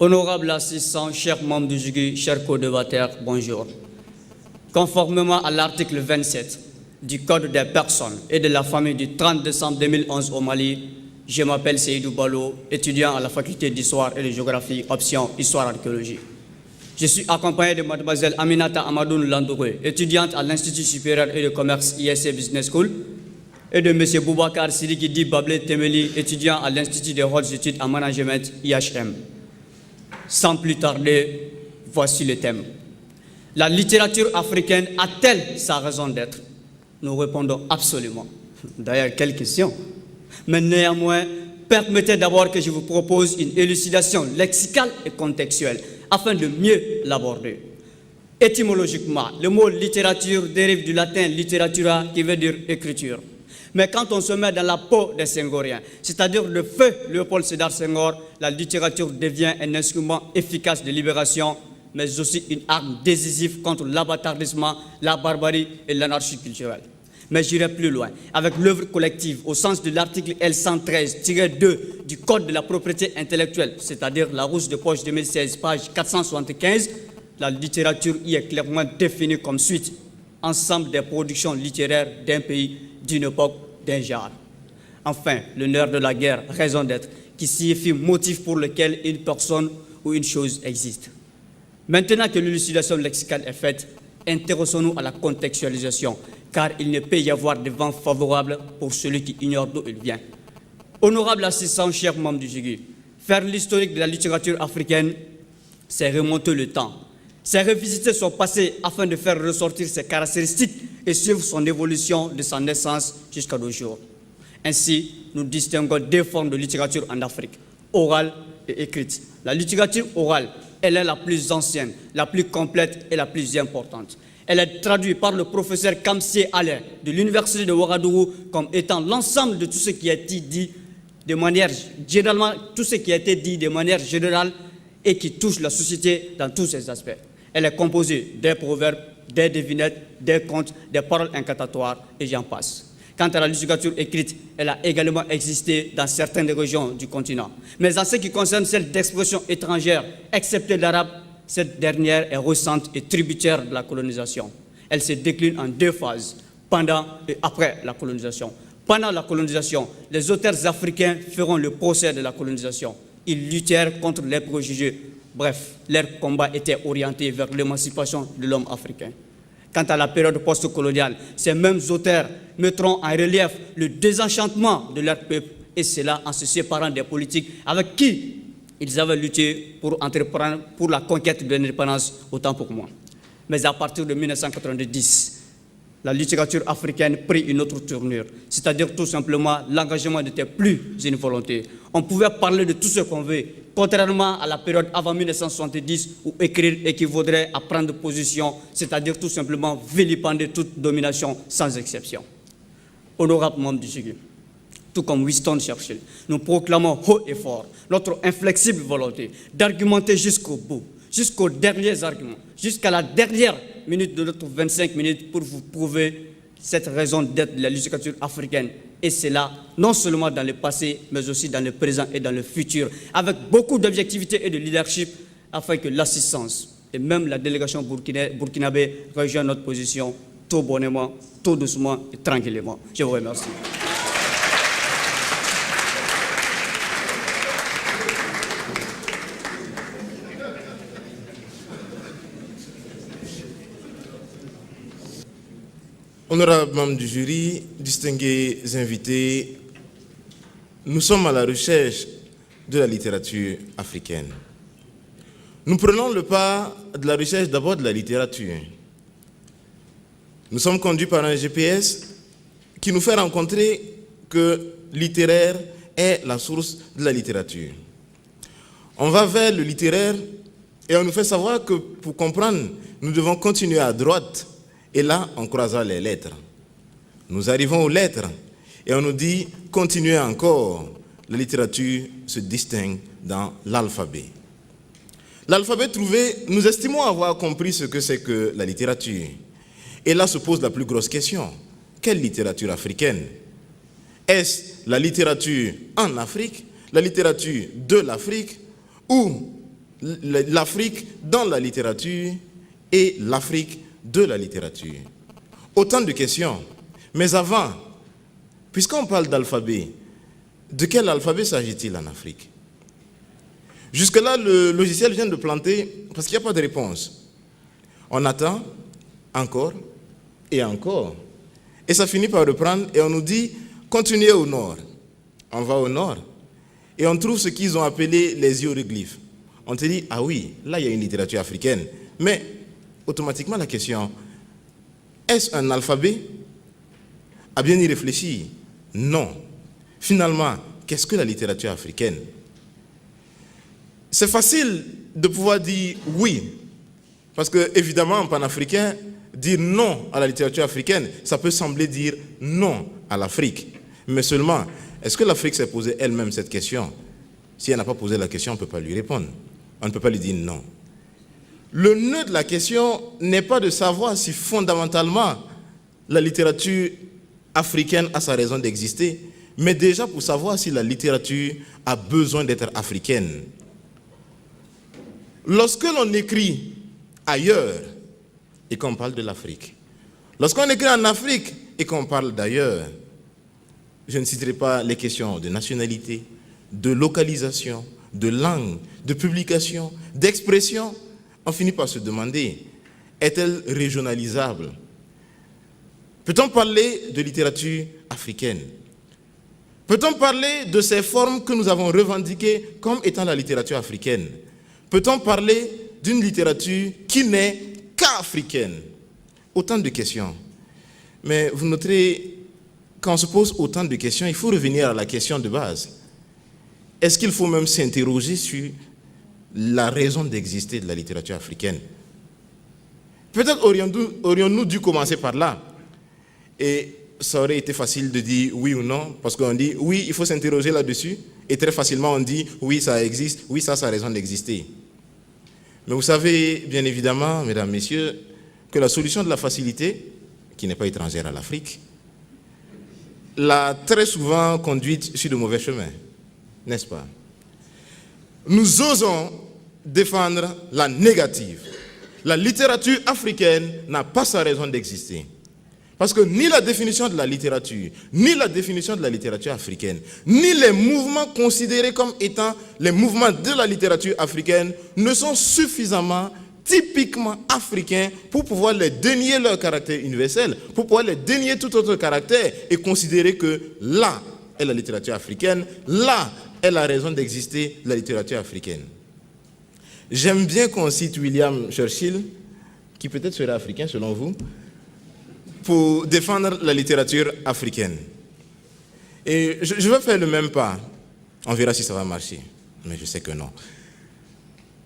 Honorable assistant, chers membres du jury, chers co-débatteurs, bonjour. Conformément à l'article 27 du Code des personnes et de la famille du 30 décembre 2011 au Mali, je m'appelle Seydou Balo, étudiant à la faculté d'Histoire et de Géographie, option Histoire-Archéologie. Je suis accompagné de mademoiselle Aminata Amadoun Landouré, étudiante à l'Institut supérieur et de commerce ISC Business School, et de M. Boubacar Sidiki Bablé Temeli, étudiant à l'Institut des hautes études en management IHM. Sans plus tarder, voici le thème. La littérature africaine a-t-elle sa raison d'être? Nous répondons absolument. D'ailleurs, quelle question? Mais néanmoins, permettez d'abord que je vous propose une élucidation lexicale et contextuelle afin de mieux l'aborder. Étymologiquement, le mot littérature dérive du latin literatura qui veut dire écriture. Mais quand on se met dans la peau des Senghoriens, c'est-à-dire le feu Léopold Sédar Senghor, la littérature devient un instrument efficace de libération, mais aussi une arme décisive contre l'abattardissement, la barbarie et l'anarchie culturelle. Mais j'irai plus loin. Avec l'œuvre collective, au sens de l'article L113-2 du Code de la propriété intellectuelle, c'est-à-dire la Rousse de poche 2016, page 475, la littérature y est clairement définie comme suite. Ensemble des productions littéraires d'un pays, d'une époque, d'un genre. Enfin, le nerf de la guerre, raison d'être, qui signifie motif pour lequel une personne ou une chose existe. Maintenant que l'élucidation lexicale est faite, intéressons-nous à la contextualisation, car il ne peut y avoir de vent favorable pour celui qui ignore d'où il vient. Honorable assistant, chers membres du jury, faire l'historique de la littérature africaine, c'est remonter le temps. C'est revisiter son passé afin de faire ressortir ses caractéristiques et suivre son évolution de sa naissance jusqu'à nos jours. Ainsi, nous distinguons deux formes de littérature en Afrique, orale et écrite. La littérature orale, elle est la plus ancienne, la plus complète et la plus importante. Elle est traduite par le professeur Kamsie Alain de l'Université de Ouagadougou comme étant l'ensemble de tout ce qui a été dit de manière générale et qui touche la société dans tous ses aspects. Elle est composée des proverbes, des devinettes, des contes, des paroles incantatoires et j'en passe. Quant à la littérature écrite, elle a également existé dans certaines régions du continent. Mais en ce qui concerne celle d'expression étrangère, excepté l'arabe, cette dernière est récente et tributaire de la colonisation. Elle se décline en deux phases, pendant et après la colonisation. Pendant la colonisation, les auteurs africains feront le procès de la colonisation. Ils luttèrent contre les préjugés. Bref, leur combat était orienté vers l'émancipation de l'homme africain. Quant à la période post-coloniale, ces mêmes auteurs mettront en relief le désenchantement de leur peuple, et cela en se séparant des politiques avec qui ils avaient lutté pour entreprendre pour la conquête de l'indépendance, autant pour moi. Mais à partir de 1990, la littérature africaine prit une autre tournure, c'est-à-dire tout simplement l'engagement n'était plus une volonté. On pouvait parler de tout ce qu'on veut, contrairement à la période avant 1970 où écrire équivaudrait à prendre position, c'est-à-dire tout simplement vilipender toute domination sans exception. Honorable membre du jury, tout comme Winston Churchill, nous proclamons haut et fort notre inflexible volonté d'argumenter jusqu'au bout, jusqu'aux derniers arguments, jusqu'à la dernière minute de notre 25 minutes pour vous prouver cette raison d'être de la littérature africaine. Et c'est là, non seulement dans le passé, mais aussi dans le présent et dans le futur, avec beaucoup d'objectivité et de leadership, afin que l'assistance et même la délégation burkinabé rejoignent notre position tout bonnement, tout doucement et tranquillement. Je vous remercie. Honorables membres du jury, distingués invités, nous sommes à la recherche de la littérature africaine. Nous prenons le pas de la recherche d'abord de la littérature. Nous sommes conduits par un GPS qui nous fait rencontrer que littéraire est la source de la littérature. On va vers le littéraire et on nous fait savoir que pour comprendre, nous devons continuer à droite. Et là, on croisera les lettres. Nous arrivons aux lettres et on nous dit, continuez encore. La littérature se distingue dans l'alphabet. L'alphabet trouvé, nous estimons avoir compris ce que c'est que la littérature. Et là se pose la plus grosse question. Quelle littérature africaine? Est-ce la littérature en Afrique, la littérature de l'Afrique, ou l'Afrique dans la littérature et l'Afrique de la littérature. Autant de questions. Mais avant, puisqu'on parle d'alphabet, de quel alphabet s'agit-il en Afrique? Jusque-là, le logiciel vient de planter parce qu'il n'y a pas de réponse. On attend encore et encore. Et ça finit par reprendre et on nous dit, continuez au nord. On va au nord et on trouve ce qu'ils ont appelé les hiéroglyphes. On te dit, ah oui, là il y a une littérature africaine. Mais automatiquement la question, est-ce un alphabet? À bien y réfléchir, non. Finalement, qu'est-ce que la littérature africaine? C'est facile de pouvoir dire oui, parce que évidemment en panafricain, dire non à la littérature africaine, ça peut sembler dire non à l'Afrique. Mais seulement, est-ce que l'Afrique s'est posé elle-même cette question? Si elle n'a pas posé la question, on ne peut pas lui répondre. On ne peut pas lui dire non. Le nœud de la question n'est pas de savoir si fondamentalement la littérature africaine a sa raison d'exister, mais déjà pour savoir si la littérature a besoin d'être africaine. Lorsque l'on écrit ailleurs et qu'on parle de l'Afrique, lorsqu'on écrit en Afrique et qu'on parle d'ailleurs, je ne citerai pas les questions de nationalité, de localisation, de langue, de publication, d'expression, on finit par se demander, est-elle régionalisable? Peut-on parler de littérature africaine? Peut-on parler de ces formes que nous avons revendiquées comme étant la littérature africaine? Peut-on parler d'une littérature qui n'est qu'africaine? Autant de questions. Mais vous noterez, quand on se pose autant de questions, il faut revenir à la question de base. Est-ce qu'il faut même s'interroger sur la raison d'exister de la littérature africaine? Peut-être aurions-nous dû commencer par là. Et ça aurait été facile de dire oui ou non, parce qu'on dit oui, il faut s'interroger là-dessus, et très facilement on dit oui, ça existe, oui, ça a raison d'exister. Mais vous savez, bien évidemment, mesdames, messieurs, que la solution de la facilité, qui n'est pas étrangère à l'Afrique, l'a très souvent conduite sur de mauvais chemins, n'est-ce pas? Nous osons défendre la négative. La littérature africaine n'a pas sa raison d'exister. Parce que ni la définition de la littérature, ni la définition de la littérature africaine, ni les mouvements considérés comme étant les mouvements de la littérature africaine ne sont suffisamment typiquement africains pour pouvoir les dénier leur caractère universel, pour pouvoir les dénier tout autre caractère et considérer que là est la littérature africaine, là est la raison d'exister de la littérature africaine. J'aime bien qu'on cite William Churchill, qui peut-être serait africain selon vous, pour défendre la littérature africaine. Et je vais faire le même pas. On verra si ça va marcher. Mais je sais que non.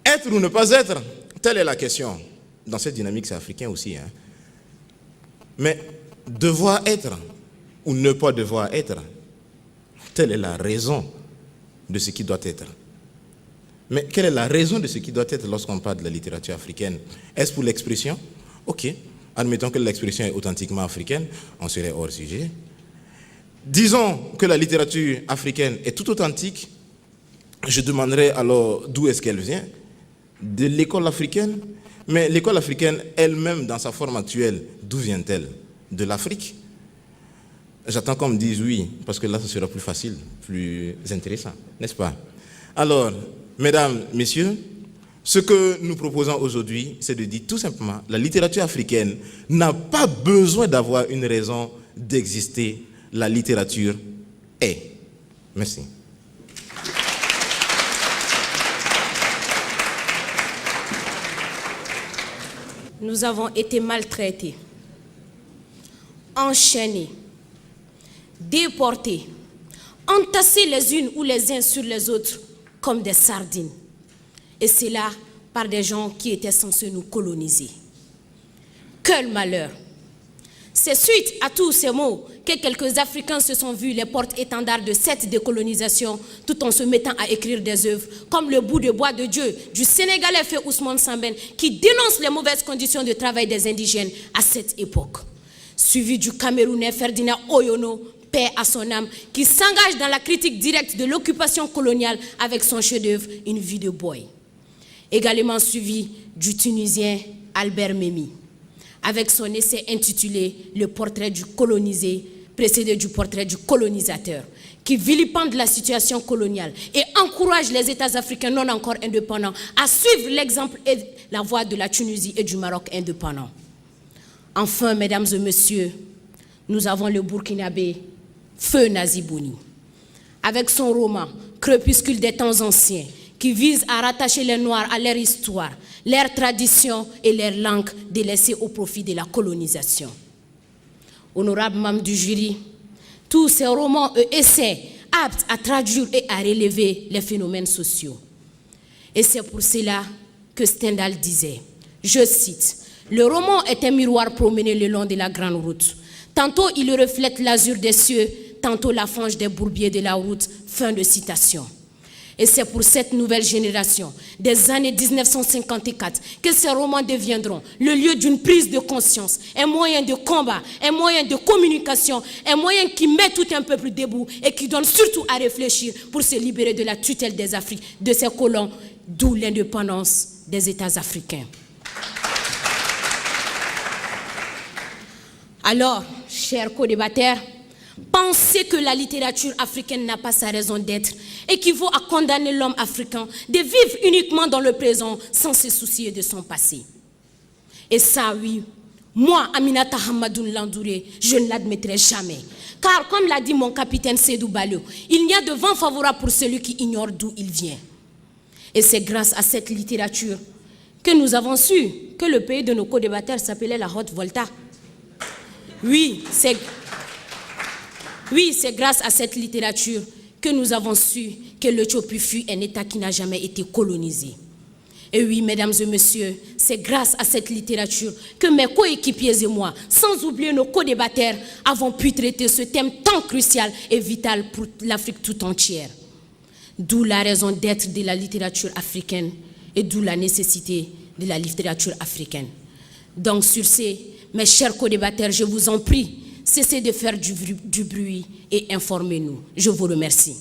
Être ou ne pas être, telle est la question. Dans cette dynamique, c'est africain aussi. Hein. Mais devoir être ou ne pas devoir être, telle est la raison de ce qui doit être. Mais quelle est la raison de ce qui doit être lorsqu'on parle de la littérature africaine? Est-ce pour l'expression? Ok. Admettons que l'expression est authentiquement africaine, on serait hors sujet. Disons que la littérature africaine est tout authentique, je demanderais alors d'où est-ce qu'elle vient? De l'école africaine? Mais l'école africaine elle-même, dans sa forme actuelle, d'où vient-elle? De l'Afrique? J'attends qu'on me dise oui, parce que là, ce sera plus facile, plus intéressant, n'est-ce pas? Alors, mesdames, messieurs, ce que nous proposons aujourd'hui, c'est de dire tout simplement, la littérature africaine n'a pas besoin d'avoir une raison d'exister. La littérature est. Merci. Nous avons été maltraités, enchaînés, déportés, entassés les unes ou les uns sur les autres comme des sardines. Et c'est là par des gens qui étaient censés nous coloniser. Quel malheur! C'est suite à tous ces mots que quelques Africains se sont vus les porte-étendards de cette décolonisation tout en se mettant à écrire des œuvres comme Le bout de bois de Dieu du Sénégalais Feu Ousmane Sembène qui dénonce les mauvaises conditions de travail des indigènes à cette époque. Suivi du Camerounais Ferdinand Oyono, paix à son âme, qui s'engage dans la critique directe de l'occupation coloniale avec son chef-d'œuvre Une vie de boy. également suivi du Tunisien Albert Memmi, avec son essai intitulé « Le portrait du colonisé », précédé du portrait du colonisateur, qui vilipende la situation coloniale et encourage les États africains non encore indépendants à suivre l'exemple et la voie de la Tunisie et du Maroc indépendants. Enfin, mesdames et messieurs, nous avons le Burkinabé Feu Nazibouni, avec son roman « Crépuscule des temps anciens », qui vise à rattacher les Noirs à leur histoire, leurs traditions et leurs langues délaissées au profit de la colonisation. Honorable membre du jury, tous ces romans et essais aptes à traduire et à relever les phénomènes sociaux. Et c'est pour cela que Stendhal disait, je cite, « Le roman est un miroir promené le long de la grande route. Tantôt il reflète l'azur des cieux, tantôt la fange des bourbiers de la route. » Fin de citation. Et c'est pour cette nouvelle génération des années 1954 que ces romans deviendront le lieu d'une prise de conscience, un moyen de combat, un moyen de communication, un moyen qui met tout un peuple debout et qui donne surtout à réfléchir pour se libérer de la tutelle des Afriques, de ces colons, d'où l'indépendance des États africains. Alors, chers co-débatteurs, penser que la littérature africaine n'a pas sa raison d'être équivaut à condamner l'homme africain de vivre uniquement dans le présent sans se soucier de son passé. Et ça, oui, moi, Aminata Hamadoun Landouré, je ne l'admettrai jamais. Car, comme l'a dit mon capitaine Seydou Balio, il n'y a de vent favorable pour celui qui ignore d'où il vient. Et c'est grâce à cette littérature que nous avons su que le pays de nos co-débatteurs s'appelait la Haute-Volta. Oui, c'est grâce à cette littérature que nous avons su que l'Éthiopie fut un État qui n'a jamais été colonisé. Et oui, mesdames et messieurs, c'est grâce à cette littérature que mes coéquipiers et moi, sans oublier nos co-débatteurs, avons pu traiter ce thème tant crucial et vital pour l'Afrique tout entière. D'où la raison d'être de la littérature africaine et d'où la nécessité de la littérature africaine. Donc sur ce, mes chers co-débatteurs, je vous en prie, cessez de faire du bruit et informez-nous. Je vous remercie.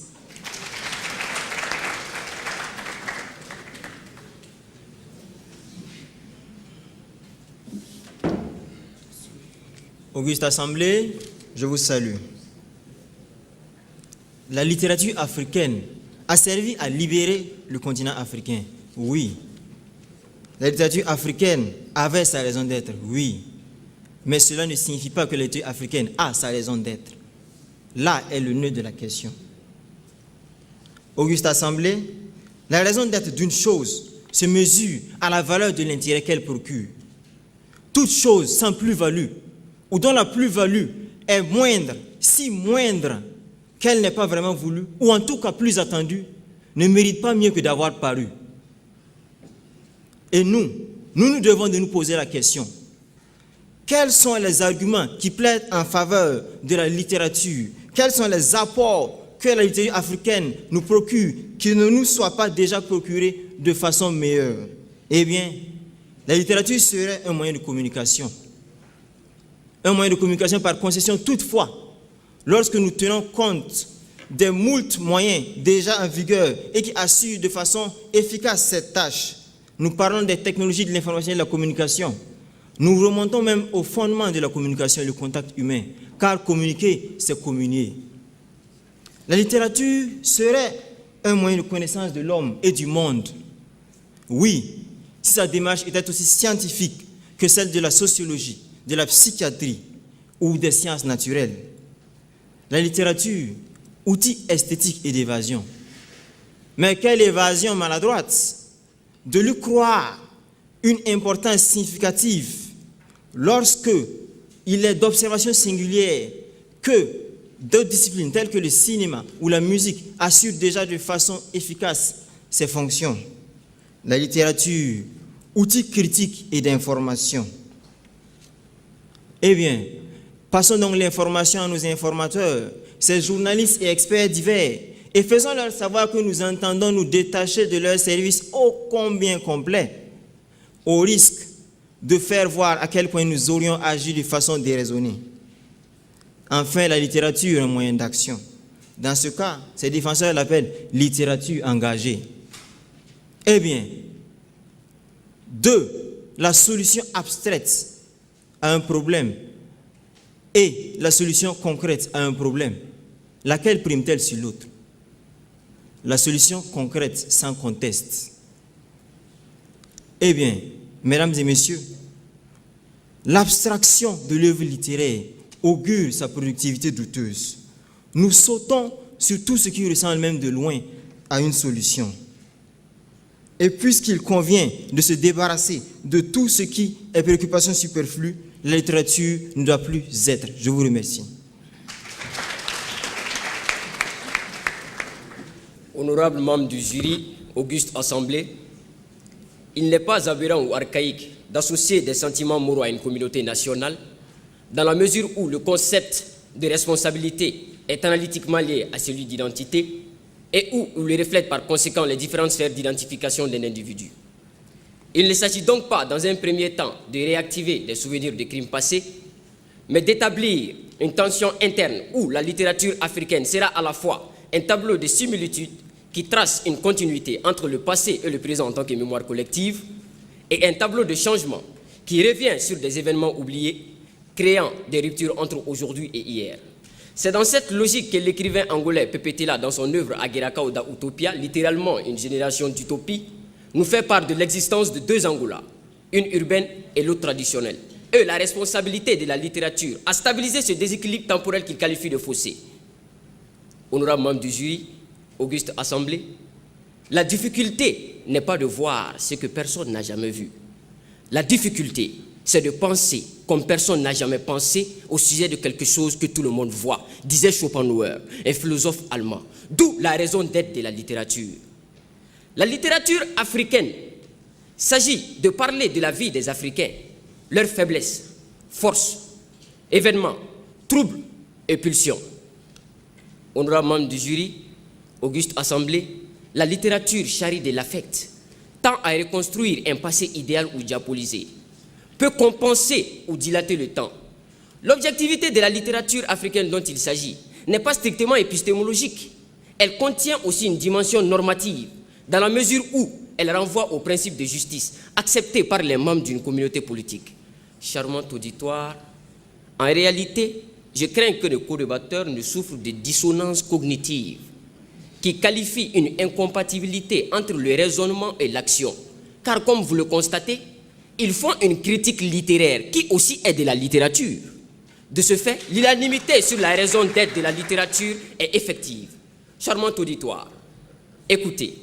Auguste Assemblée, je vous salue. La littérature africaine a servi à libérer le continent africain. Oui. La littérature africaine avait sa raison d'être. Oui. Mais cela ne signifie pas que la littérature africaine a sa raison d'être. Là est le nœud de la question. Auguste Assemblée, la raison d'être d'une chose se mesure à la valeur de l'intérêt qu'elle procure. Toute chose sans plus-value, ou dont la plus-value est moindre, si moindre qu'elle n'est pas vraiment voulue, ou en tout cas plus attendue, ne mérite pas mieux que d'avoir paru. Et nous devons de nous poser la question. Quels sont les arguments qui plaident en faveur de la littérature? Quels sont les apports que la littérature africaine nous procure qui ne nous soient pas déjà procurés de façon meilleure? Eh bien, la littérature serait un moyen de communication. Un moyen de communication par concession toutefois, lorsque nous tenons compte des moult moyens déjà en vigueur et qui assurent de façon efficace cette tâche. Nous parlons des technologies de l'information et de la communication. Nous remontons même au fondement de la communication et le contact humain, car communiquer, c'est communier. La littérature serait un moyen de connaissance de l'homme et du monde. Oui, si sa démarche était aussi scientifique que celle de la sociologie, de la psychiatrie ou des sciences naturelles. La littérature, outil esthétique et d'évasion. Mais quelle évasion maladroite! De lui croire une importance significative lorsque il est d'observation singulière que d'autres disciplines telles que le cinéma ou la musique assurent déjà de façon efficace ses fonctions. La littérature, outil critique et d'information. Eh bien, passons donc l'information à nos informateurs, ces journalistes et experts divers, et faisons-leur savoir que nous entendons nous détacher de leur service ô combien complet, au risque de faire voir à quel point nous aurions agi de façon déraisonnée. Enfin, la littérature est un moyen d'action. Dans ce cas, ses défenseurs l'appellent littérature engagée. Eh bien, 2. La solution abstraite à un problème et la solution concrète à un problème. Laquelle prime-t-elle sur l'autre? La solution concrète, sans conteste. Eh bien, mesdames et messieurs, l'abstraction de l'œuvre littéraire augure sa productivité douteuse. Nous sautons sur tout ce qui ressemble même de loin à une solution. Et puisqu'il convient de se débarrasser de tout ce qui est préoccupation superflue, la littérature ne doit plus être. Je vous remercie. Honorable membre du jury, auguste assemblée, il n'est pas aberrant ou archaïque d'associer des sentiments moraux à une communauté nationale, dans la mesure où le concept de responsabilité est analytiquement lié à celui d'identité et où il reflète par conséquent les différentes sphères d'identification d'un individu. Il ne s'agit donc pas, dans un premier temps, de réactiver des souvenirs de crimes passés, mais d'établir une tension interne où la littérature africaine sera à la fois un tableau de similitudes qui trace une continuité entre le passé et le présent en tant que mémoire collective, et un tableau de changement qui revient sur des événements oubliés, créant des ruptures entre aujourd'hui et hier. C'est dans cette logique que l'écrivain angolais Pepe Tela, dans son œuvre Ageraka Oda Utopia, littéralement une génération d'utopie, nous fait part de l'existence de deux Angolas, une urbaine et l'autre traditionnelle. Et la responsabilité de la littérature à stabiliser ce déséquilibre temporel qu'il qualifie de fossé. Honorable membre du jury, auguste assemblée, la difficulté n'est pas de voir ce que personne n'a jamais vu. La difficulté, c'est de penser comme personne n'a jamais pensé au sujet de quelque chose que tout le monde voit, disait Schopenhauer, un philosophe allemand. D'où la raison d'être de la littérature. La littérature africaine s'agit de parler de la vie des Africains, leurs faiblesses, forces, événements, troubles et pulsions. Honorable membre du jury, auguste assemblée, la littérature charrie de l'affect, tend à reconstruire un passé idéal ou diabolisé, peut compenser ou dilater le temps. L'objectivité de la littérature africaine dont il s'agit n'est pas strictement épistémologique. Elle contient aussi une dimension normative, dans la mesure où elle renvoie au principe de justice, accepté par les membres d'une communauté politique. Charmant auditoire, en réalité, je crains que le co-débatteur ne souffre de dissonance cognitive qui qualifie une incompatibilité entre le raisonnement et l'action. Car comme vous le constatez, ils font une critique littéraire qui aussi est de la littérature. De ce fait, l'unanimité sur la raison d'être de la littérature est effective. Charmant auditoire, écoutez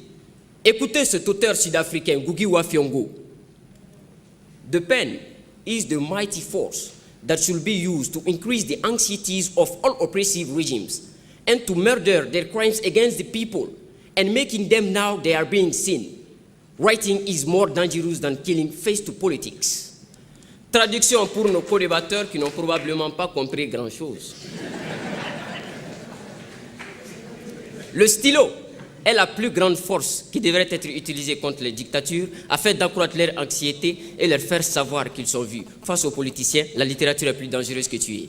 cet auteur sud-africain, Ngugi wa Thiong'o. The pen is the mighty force that should be used to increase the anxieties of all oppressive regimes and to murder their crimes against the people and making them now they are being seen. Writing is more dangerous than killing face to politics. Traduction pour nos co-débatteurs qui n'ont probablement pas compris grand-chose. Le stylo est la plus grande force qui devrait être utilisée contre les dictatures afin d'accroître leur anxiété et leur faire savoir qu'ils sont vus. Face aux politiciens, la littérature est plus dangereuse que tu es.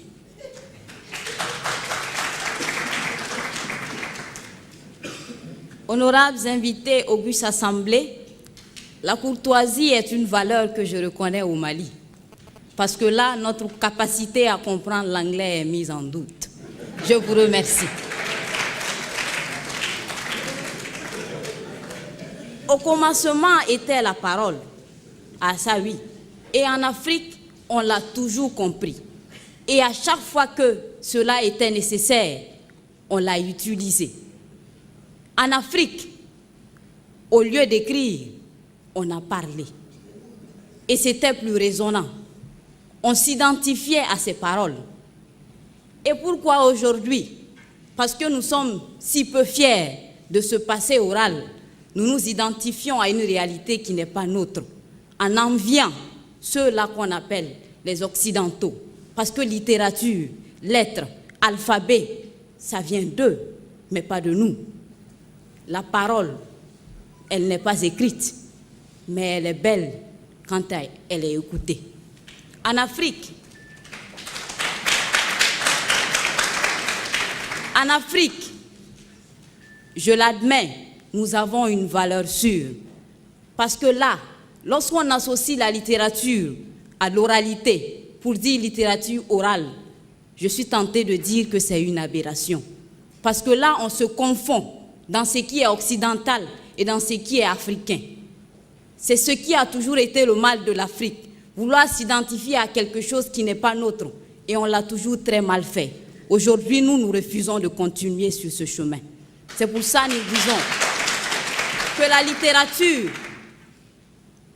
Honorables invités, auguste assemblée, la courtoisie est une valeur que je reconnais au Mali. Parce que là, notre capacité à comprendre l'anglais est mise en doute. Je vous remercie. Au commencement était la parole. Ah ça oui. Et en Afrique, on l'a toujours compris. Et à chaque fois que cela était nécessaire, on l'a utilisé. En Afrique, au lieu d'écrire, on a parlé. Et c'était plus raisonnant. On s'identifiait à ces paroles. Et pourquoi aujourd'hui? Parce que nous sommes si peu fiers de ce passé oral. Nous nous identifions à une réalité qui n'est pas nôtre, en enviant ceux-là qu'on appelle les Occidentaux. Parce que littérature, lettres, alphabet, ça vient d'eux, mais pas de nous. La parole, elle n'est pas écrite, mais elle est belle quand elle est écoutée. En Afrique, je l'admets, nous avons une valeur sûre. Parce que là, lorsqu'on associe la littérature à l'oralité, pour dire littérature orale, je suis tentée de dire que c'est une aberration. Parce que là, on se confond dans ce qui est occidental et dans ce qui est africain. C'est ce qui a toujours été le mal de l'Afrique, vouloir s'identifier à quelque chose qui n'est pas nôtre, et on l'a toujours très mal fait. Aujourd'hui, nous refusons de continuer sur ce chemin. C'est pour ça que nous disons que la littérature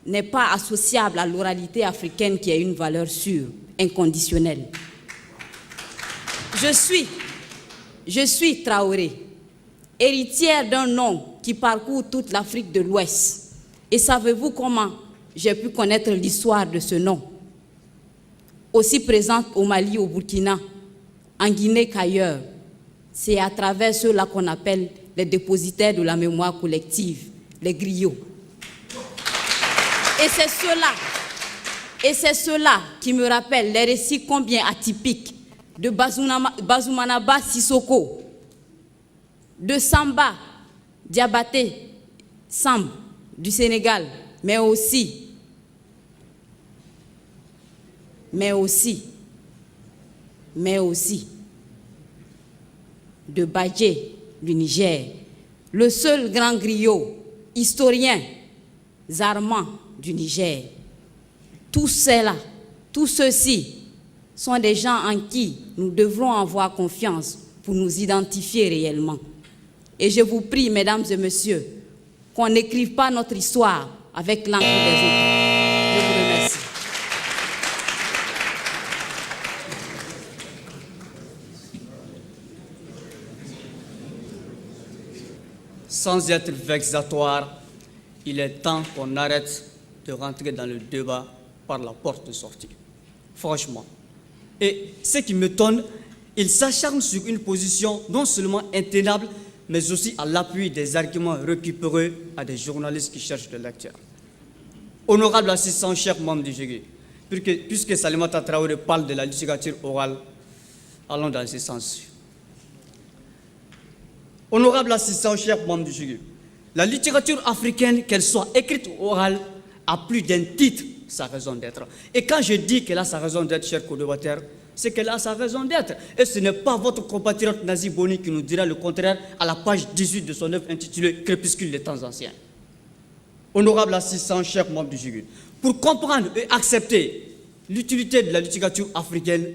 n'est pas associable à l'oralité africaine qui a une valeur sûre, inconditionnelle. Je suis Traoré, héritière d'un nom qui parcourt toute l'Afrique de l'Ouest. Et savez-vous comment j'ai pu connaître l'histoire de ce nom? Aussi présente au Mali, au Burkina, en Guinée qu'ailleurs. C'est à travers ceux-là qu'on appelle les dépositaires de la mémoire collective, les griots. Et c'est cela qui me rappelle les récits combien atypiques de Bazoumanaba Sissoko, de Samba Diabaté Samb du Sénégal, mais aussi de Badjé du Niger, le seul grand griot, historien, Zarman du Niger. Tous ceux-ci sont des gens en qui nous devrons avoir confiance pour nous identifier réellement. Et je vous prie, mesdames et messieurs, qu'on n'écrive pas notre histoire avec l'encre des autres. Je vous remercie. Sans être vexatoire, il est temps qu'on arrête de rentrer dans le débat par la porte de sortie. Franchement. Et ce qui m'étonne, il s'acharne sur une position non seulement intenable, mais aussi à l'appui des arguments récupérés à des journalistes qui cherchent des lecteurs. Honorable assistant, cher membre du jury, puisque Salimata Traoré parle de la littérature orale, allons dans ce sens. Honorable assistant, cher membre du jury, la littérature africaine, qu'elle soit écrite ou orale, a plus d'un titre sa raison d'être. Et quand je dis qu'elle a sa raison d'être, cher co-débatteur, c'est qu'elle a sa raison d'être. Et ce n'est pas votre compatriote Nazi Boni qui nous dira le contraire à la page 18 de son œuvre intitulée Crépuscule des temps anciens. Honorable assistant, cher membre du jury, pour comprendre et accepter l'utilité de la littérature africaine,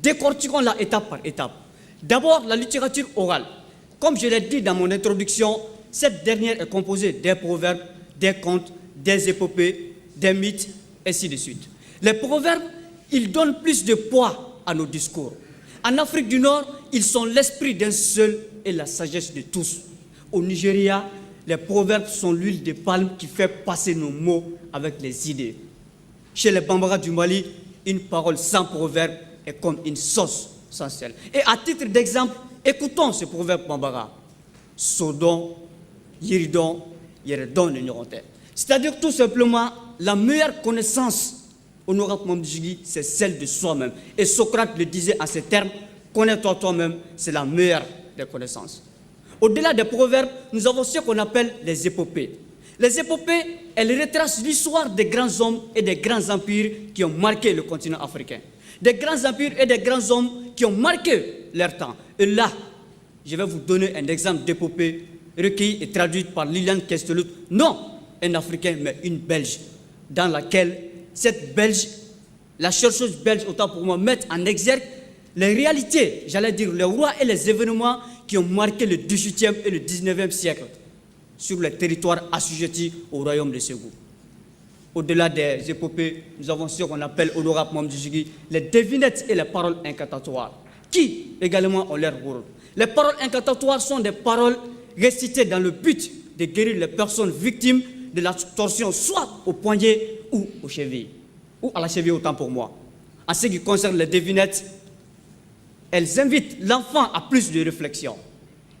décortiquons-la étape par étape. D'abord, la littérature orale. Comme je l'ai dit dans mon introduction, cette dernière est composée des proverbes, des contes, des épopées, des mythes, ainsi de suite. Les proverbes, ils donnent plus de poids à nos discours. En Afrique du Nord, ils sont l'esprit d'un seul et la sagesse de tous. Au Nigeria, les proverbes sont l'huile de palme qui fait passer nos mots avec les idées. Chez les Bambara du Mali, une parole sans proverbe est comme une sauce sans sel. Et à titre d'exemple, écoutons ce proverbe Bambara. Sodon, Yiridon, Yeredon, Nyoronte. C'est-à-dire tout simplement, la meilleure connaissance, honorable membre du jury, c'est celle de soi-même. Et Socrate le disait en ces termes, connais-toi toi-même, c'est la meilleure des connaissances. Au-delà des proverbes, nous avons ce qu'on appelle les épopées. Les épopées, elles retracent l'histoire des grands hommes et des grands empires qui ont marqué le continent africain. Des grands empires et des grands hommes qui ont marqué leur temps. Et là, je vais vous donner un exemple d'épopée recueillie et traduite par Liliane Kestelut. Non un Africain, mais une Belge, dans laquelle cette Belge, la chercheuse belge, autant pour moi, met en exergue les réalités, j'allais dire les rois et les événements qui ont marqué le 18e et le 19e siècle sur les territoires assujettis au royaume de Ségou. Au-delà des épopées, nous avons ce qu'on appelle, honorable membre du jury, les devinettes et les paroles incantatoires, qui également ont leur rôle. Les paroles incantatoires sont des paroles récitées dans le but de guérir les personnes victimes de la torsion, soit au poignet ou aux chevilles, ou à la cheville autant pour moi. En ce qui concerne les devinettes, elles invitent l'enfant à plus de réflexion.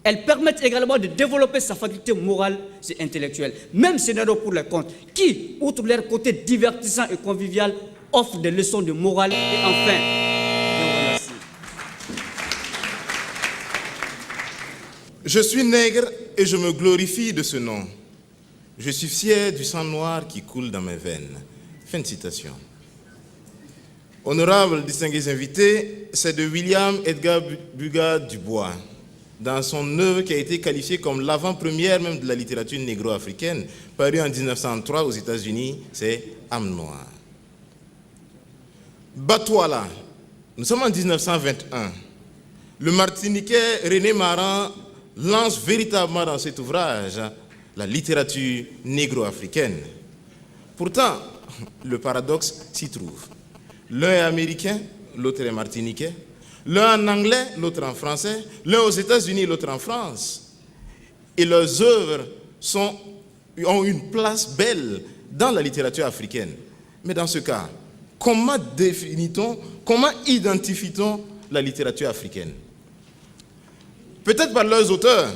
Elles permettent également de développer sa faculté morale et intellectuelle. Même scénario pour les contes, qui, outre leur côté divertissant et convivial, offrent des leçons de morale. Et enfin, je vous remercie. Je suis nègre et je me glorifie de ce nom. je suis fier du sang noir qui coule dans mes veines. Fin de citation. Honorables distingués invités, c'est de William Edgar Bugat Dubois, dans son œuvre qui a été qualifiée comme l'avant-première même de la littérature négro-africaine, parue en 1903 aux États-Unis, c'est Âme noire. Batouala, nous sommes en 1921. Le Martiniquais René Maran lance véritablement dans cet ouvrage la littérature négro-africaine. Pourtant, le paradoxe s'y trouve. L'un est américain, l'autre est martiniquais. L'un en anglais, l'autre en français. L'un aux États-Unis, l'autre en France. Et leurs œuvres ont une place belle dans la littérature africaine. Mais dans ce cas, comment définit-on, comment identifie-t-on la littérature africaine? Peut-être par leurs auteurs.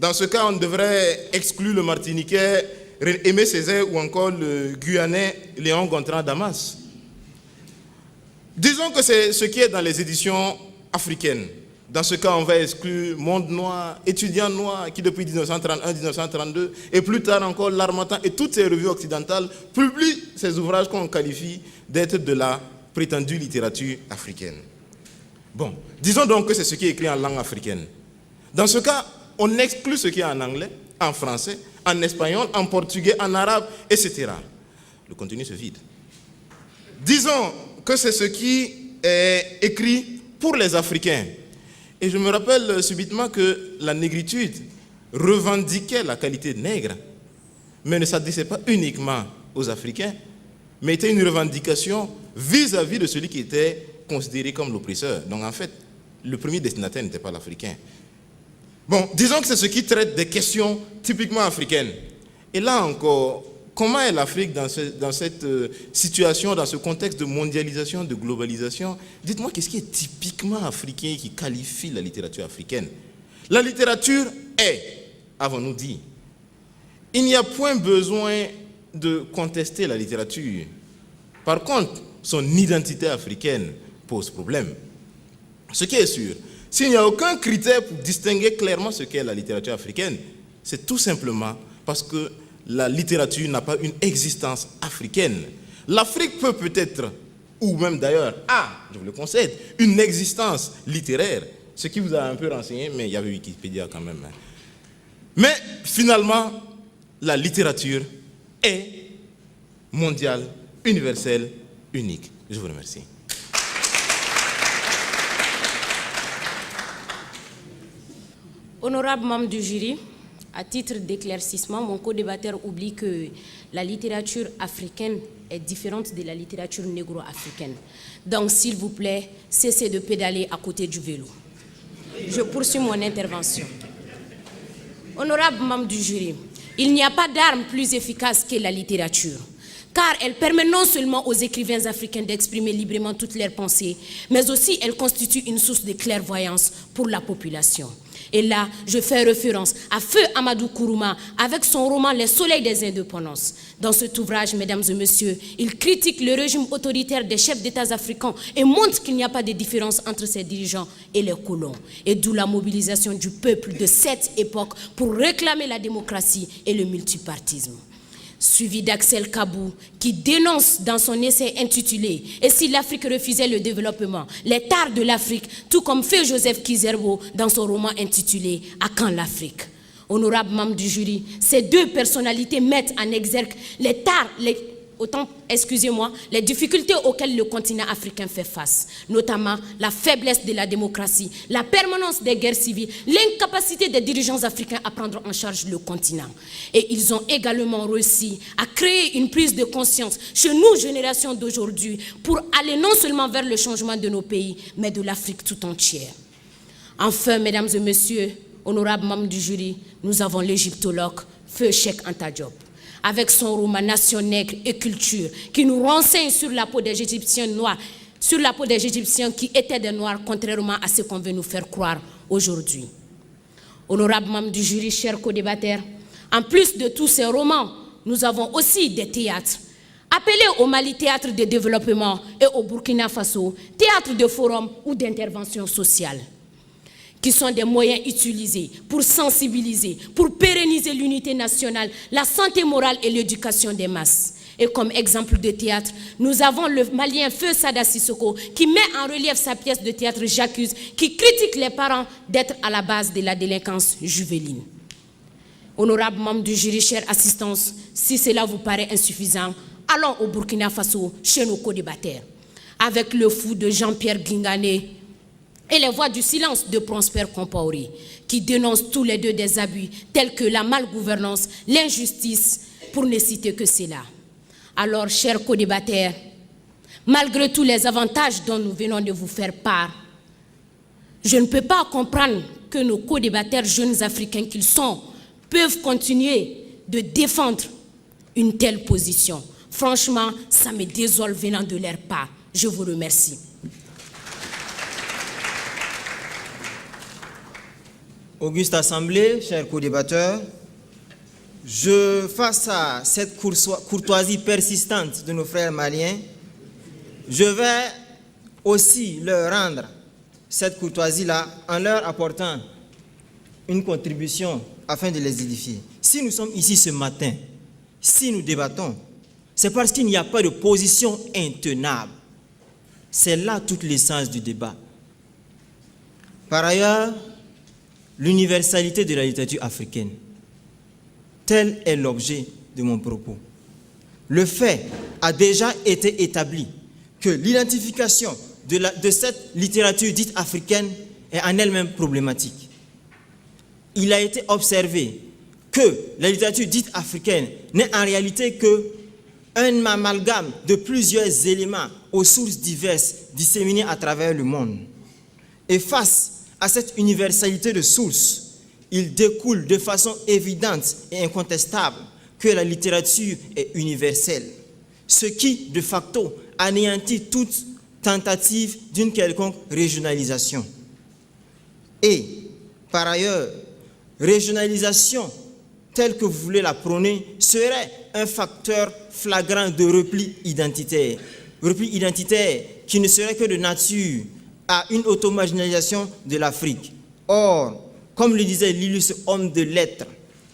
Dans ce cas, on devrait exclure le Martiniquais Aimé Césaire ou encore le Guyanais Léon Gontran Damas. Disons que c'est ce qui est dans les éditions africaines. Dans ce cas, on va exclure Monde Noir, Étudiant Noir, qui depuis 1931-1932, et plus tard encore l'Harmattan et toutes ces revues occidentales publient ces ouvrages qu'on qualifie d'être de la prétendue littérature africaine. Bon, disons donc que c'est ce qui est écrit en langue africaine. Dans ce cas, on exclut ce qui est en anglais, en français, en espagnol, en portugais, en arabe, etc. Le contenu se vide. Disons que c'est ce qui est écrit pour les Africains. Et je me rappelle subitement que la négritude revendiquait la qualité de nègre, mais ne s'adressait pas uniquement aux Africains, mais était une revendication vis-à-vis de celui qui était considéré comme l'oppresseur. Donc en fait, le premier destinataire n'était pas l'Africain. Bon, disons que c'est ce qui traite des questions typiquement africaines. Et là encore, comment est l'Afrique dans cette situation, dans ce contexte de mondialisation, de globalisation? Dites-moi, qu'est-ce qui est typiquement africain qui qualifie la littérature africaine? La littérature est, avons-nous dit. Il n'y a point besoin de contester la littérature. Par contre, son identité africaine pose problème. Ce qui est sûr, s'il n'y a aucun critère pour distinguer clairement ce qu'est la littérature africaine, c'est tout simplement parce que la littérature n'a pas une existence africaine. L'Afrique peut-être, ou même d'ailleurs, je vous le concède, une existence littéraire, ce qui vous a un peu renseigné, mais il y avait Wikipédia quand même. Mais finalement, la littérature est mondiale, universelle, unique. Je vous remercie. Honorables membres du jury, à titre d'éclaircissement, mon co-débatteur oublie que la littérature africaine est différente de la littérature négro-africaine. Donc, s'il vous plaît, cessez de pédaler à côté du vélo. Je poursuis mon intervention. Honorables membres du jury, il n'y a pas d'arme plus efficace que la littérature, car elle permet non seulement aux écrivains africains d'exprimer librement toutes leurs pensées, mais aussi elle constitue une source de clairvoyance pour la population. Et là, je fais référence à Feu Amadou Kourouma avec son roman Les Soleils des Indépendances. Dans cet ouvrage, mesdames et messieurs, il critique le régime autoritaire des chefs d'État africains et montre qu'il n'y a pas de différence entre ses dirigeants et les colons. Et d'où la mobilisation du peuple de cette époque pour réclamer la démocratie et le multipartisme. Suivi d'Axel Kabou, qui dénonce dans son essai intitulé « Et si l'Afrique refusait le développement, les tares de l'Afrique », tout comme fait Joseph Kizerbo dans son roman intitulé « À quand l'Afrique ». Honorables membres du jury, ces deux personnalités mettent en exergue les tares, les difficultés auxquelles le continent africain fait face, notamment la faiblesse de la démocratie, la permanence des guerres civiles, l'incapacité des dirigeants africains à prendre en charge le continent. Et ils ont également réussi à créer une prise de conscience chez nous, génération d'aujourd'hui, pour aller non seulement vers le changement de nos pays, mais de l'Afrique tout entière. Enfin, mesdames et messieurs, honorables membres du jury, nous avons l'égyptologue Feu Cheikh Anta Diop, avec son roman Nation nègre et culture, qui nous renseigne sur la peau des Égyptiens noirs, sur la peau des Égyptiens qui étaient des Noirs, contrairement à ce qu'on veut nous faire croire aujourd'hui. Honorables membres du jury, chers co-débatteurs, en plus de tous ces romans, nous avons aussi des théâtres, appelés au Mali théâtre de développement et au Burkina Faso, théâtre de forum ou d'intervention sociale, qui sont des moyens utilisés pour sensibiliser, pour pérenniser l'unité nationale, la santé morale et l'éducation des masses. Et comme exemple de théâtre, nous avons le Malien Feu Sada Sissoko qui met en relief sa pièce de théâtre J'accuse, qui critique les parents d'être à la base de la délinquance juvénile. Honorable membre du jury, chère assistance, si cela vous paraît insuffisant, allons au Burkina Faso, chez nos co-débatteurs, avec le fou de Jean-Pierre Guingané et les voix du silence de Prosper Compaoré, qui dénoncent tous les deux des abus tels que la malgouvernance, l'injustice, pour ne citer que cela. Alors, chers co-débatteurs, malgré tous les avantages dont nous venons de vous faire part, je ne peux pas comprendre que nos co-débatteurs jeunes africains qu'ils sont peuvent continuer de défendre une telle position. Franchement, ça me désole venant de leur part. Je vous remercie. Auguste Assemblée, chers co-débatteurs, face à cette courtoisie persistante de nos frères maliens, je vais aussi leur rendre cette courtoisie-là en leur apportant une contribution afin de les édifier. Si nous sommes ici ce matin, si nous débattons, c'est parce qu'il n'y a pas de position intenable. C'est là toute l'essence du débat. Par ailleurs, l'universalité de la littérature africaine, tel est l'objet de mon propos. Le fait a déjà été établi que l'identification de cette littérature dite africaine est en elle-même problématique. Il a été observé que la littérature dite africaine n'est en réalité qu'un amalgame de plusieurs éléments aux sources diverses disséminées à travers le monde. Et face à cette universalité de sources, il découle de façon évidente et incontestable que la littérature est universelle, ce qui, de facto, anéantit toute tentative d'une quelconque régionalisation. Et, par ailleurs, régionalisation telle que vous voulez la prôner serait un facteur flagrant de repli identitaire. Repli identitaire qui ne serait que de nature à une automarginalisation de l'Afrique. Or, comme le disait l'illustre homme de lettres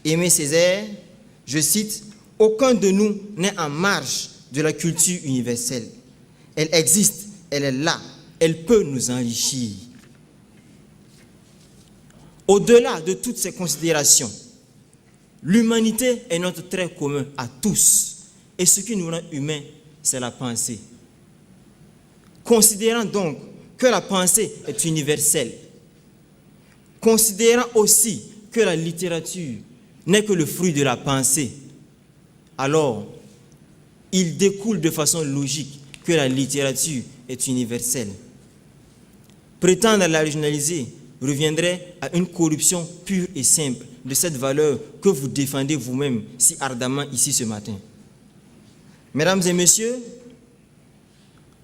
Aimé Césaire, je cite, « Aucun de nous n'est en marge de la culture universelle. Elle existe, elle est là, elle peut nous enrichir. » Au-delà de toutes ces considérations, l'humanité est notre trait commun à tous. Et ce qui nous rend humains, c'est la pensée. Considérant donc que la pensée est universelle, considérant aussi que la littérature n'est que le fruit de la pensée, alors il découle de façon logique que la littérature est universelle. Prétendre la régionaliser reviendrait à une corruption pure et simple de cette valeur que vous défendez vous-même si ardemment ici ce matin. Mesdames et messieurs,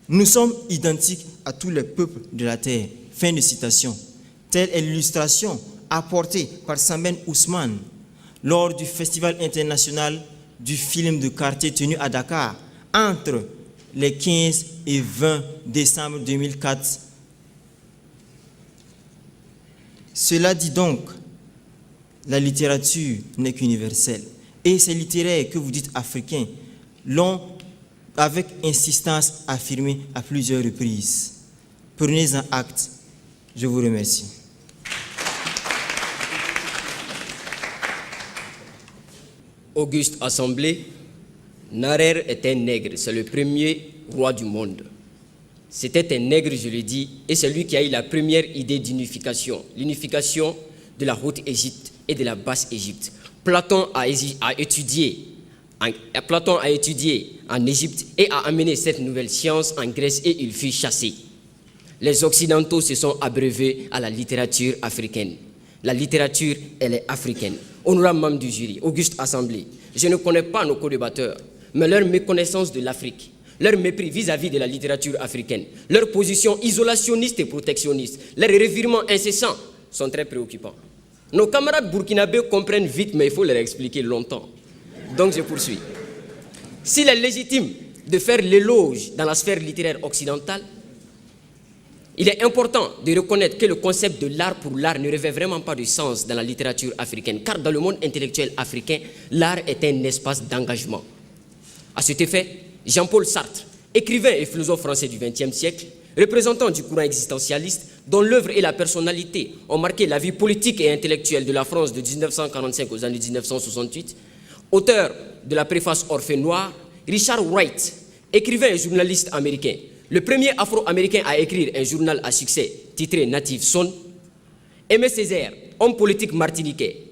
nous sommes identiques à tous les peuples de la terre. Fin de citation. Telle est l'illustration apportée par Samben Ousmane lors du Festival international du film de quartier tenu à Dakar entre les 15 et 20 décembre 2004. Cela dit donc, la littérature n'est qu'universelle. Et ces littéraires que vous dites africains l'ont avec insistance affirmé à plusieurs reprises. Prenez-en acte. Je vous remercie. Auguste Assemblée, Narer est un nègre, c'est le premier roi du monde. C'était un nègre, je le dis, et c'est lui qui a eu la première idée d'unification, l'unification de la Haute-Égypte et de la Basse-Égypte. Platon a étudié en Égypte et a amené cette nouvelle science en Grèce et il fut chassé. Les Occidentaux se sont abreuvés à la littérature africaine. La littérature, elle est africaine. Honorable membre du jury, Auguste Assemblée, je ne connais pas nos co-débatteurs, mais leur méconnaissance de l'Afrique, leur mépris vis-à-vis de la littérature africaine, leur position isolationniste et protectionniste, leurs revirements incessants sont très préoccupants. Nos camarades burkinabés comprennent vite, mais il faut leur expliquer longtemps. Donc je poursuis. S'il est légitime de faire l'éloge dans la sphère littéraire occidentale, il est important de reconnaître que le concept de l'art pour l'art ne revêt vraiment pas de sens dans la littérature africaine, car dans le monde intellectuel africain, l'art est un espace d'engagement. À cet effet, Jean-Paul Sartre, écrivain et philosophe français du XXe siècle, représentant du courant existentialiste, dont l'œuvre et la personnalité ont marqué la vie politique et intellectuelle de la France de 1945 aux années 1968, auteur de la préface Orphée Noir, Richard Wright, écrivain et journaliste américain, le premier afro-américain à écrire un journal à succès titré Native Son, Aimé Césaire, homme politique martiniquais,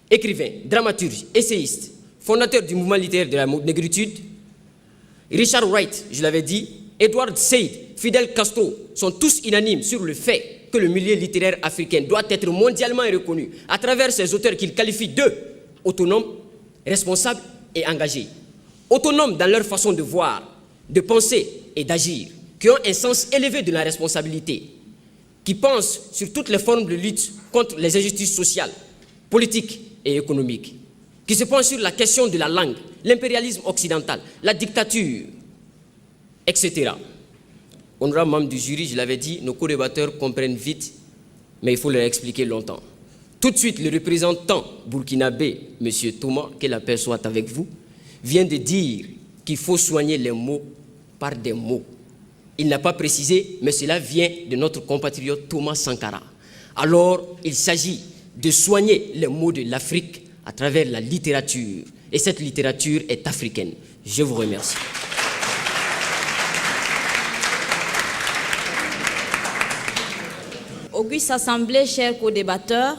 écrivain, dramaturge, essayiste, fondateur du mouvement littéraire de la négritude, Richard Wright, je l'avais dit, Edward Said, Fidel Castro sont tous unanimes sur le fait que le milieu littéraire africain doit être mondialement reconnu à travers ces auteurs qu'ils qualifient d'eux autonomes, responsables et engagés. Autonomes dans leur façon de voir, de penser et d'agir, qui ont un sens élevé de la responsabilité, qui pensent sur toutes les formes de lutte contre les injustices sociales, politiques et économiques, qui se penchent sur la question de la langue, l'impérialisme occidental, la dictature, etc. Honorable membre du jury, je l'avais dit, nos co-débatteurs comprennent vite, mais il faut leur expliquer longtemps. Tout de suite, le représentant burkinabé, M. Thomas, que la paix soit avec vous, vient de dire qu'il faut soigner les mots par des mots. Il n'a pas précisé, mais cela vient de notre compatriote Thomas Sankara. Alors, il s'agit de soigner les mots de l'Afrique à travers la littérature. Et cette littérature est africaine. Je vous remercie. Auguste Assemblée, chers co-débatteurs,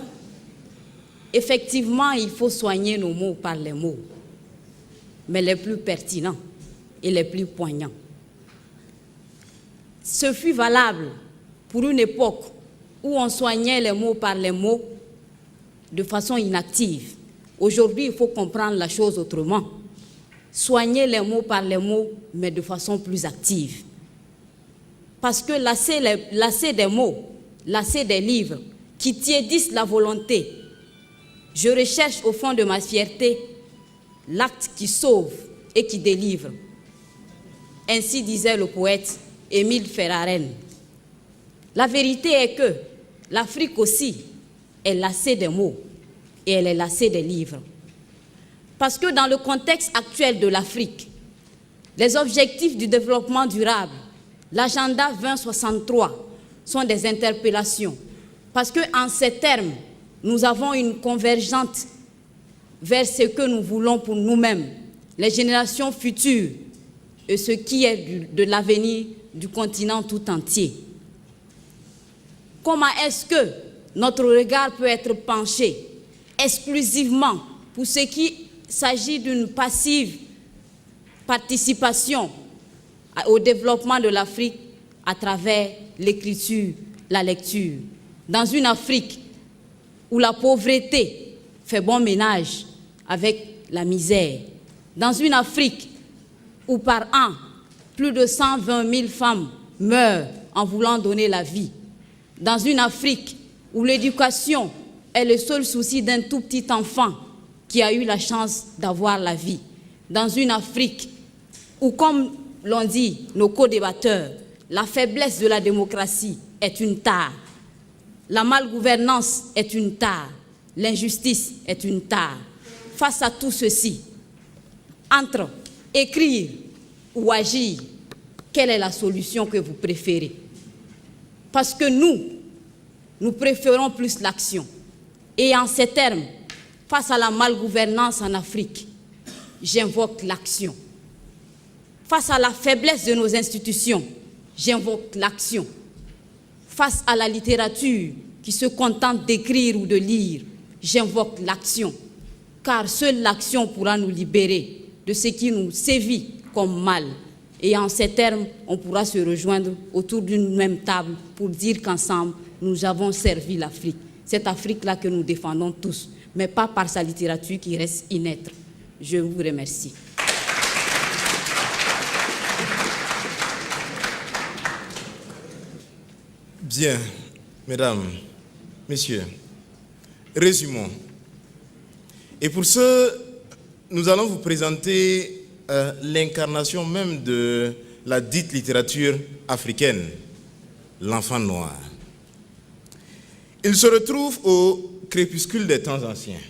effectivement, il faut soigner nos mots par les mots, mais les plus pertinents et les plus poignants. Ce fut valable pour une époque où on soignait les mots par les mots de façon inactive. Aujourd'hui, il faut comprendre la chose autrement. Soigner les mots par les mots, mais de façon plus active. Parce que lasser des mots, lasser des livres qui tiédissent la volonté, je recherche au fond de ma fierté l'acte qui sauve et qui délivre. Ainsi disait le poète Émile Ferraren. La vérité est que l'Afrique aussi est lassée des mots et elle est lassée des livres. Parce que dans le contexte actuel de l'Afrique, les objectifs du développement durable, l'agenda 2063, sont des interpellations. Parce qu'en ces termes, nous avons une convergente vers ce que nous voulons pour nous-mêmes, les générations futures et ce qui est de l'avenir du continent tout entier. Comment est-ce que notre regard peut être penché exclusivement pour ce qui s'agit d'une passive participation au développement de l'Afrique à travers l'écriture, la lecture, dans une Afrique où la pauvreté fait bon ménage avec la misère, dans une Afrique où par an, plus de 120 000 femmes meurent en voulant donner la vie, dans une Afrique où l'éducation est le seul souci d'un tout petit enfant qui a eu la chance d'avoir la vie, dans une Afrique où, comme l'ont dit nos co-débatteurs, la faiblesse de la démocratie est une tare, la malgouvernance est une tare, l'injustice est une tare. Face à tout ceci, entre écrire ou agir, quelle est la solution que vous préférez? Parce que nous préférons plus l'action. Et en ces termes, face à la malgouvernance en Afrique, j'invoque l'action. Face à la faiblesse de nos institutions, j'invoque l'action. Face à la littérature qui se contente d'écrire ou de lire, j'invoque l'action. Car seule l'action pourra nous libérer de ce qui nous sévit comme mal. Et en ces termes, on pourra se rejoindre autour d'une même table pour dire qu'ensemble, nous avons servi l'Afrique. Cette Afrique-là que nous défendons tous, mais pas par sa littérature qui reste inêtre. Je vous remercie. Bien, mesdames, messieurs, résumons. Et pour ce, nous allons vous présenter l'incarnation même de la dite littérature africaine, l'enfant noir. Il se retrouve au crépuscule des temps anciens.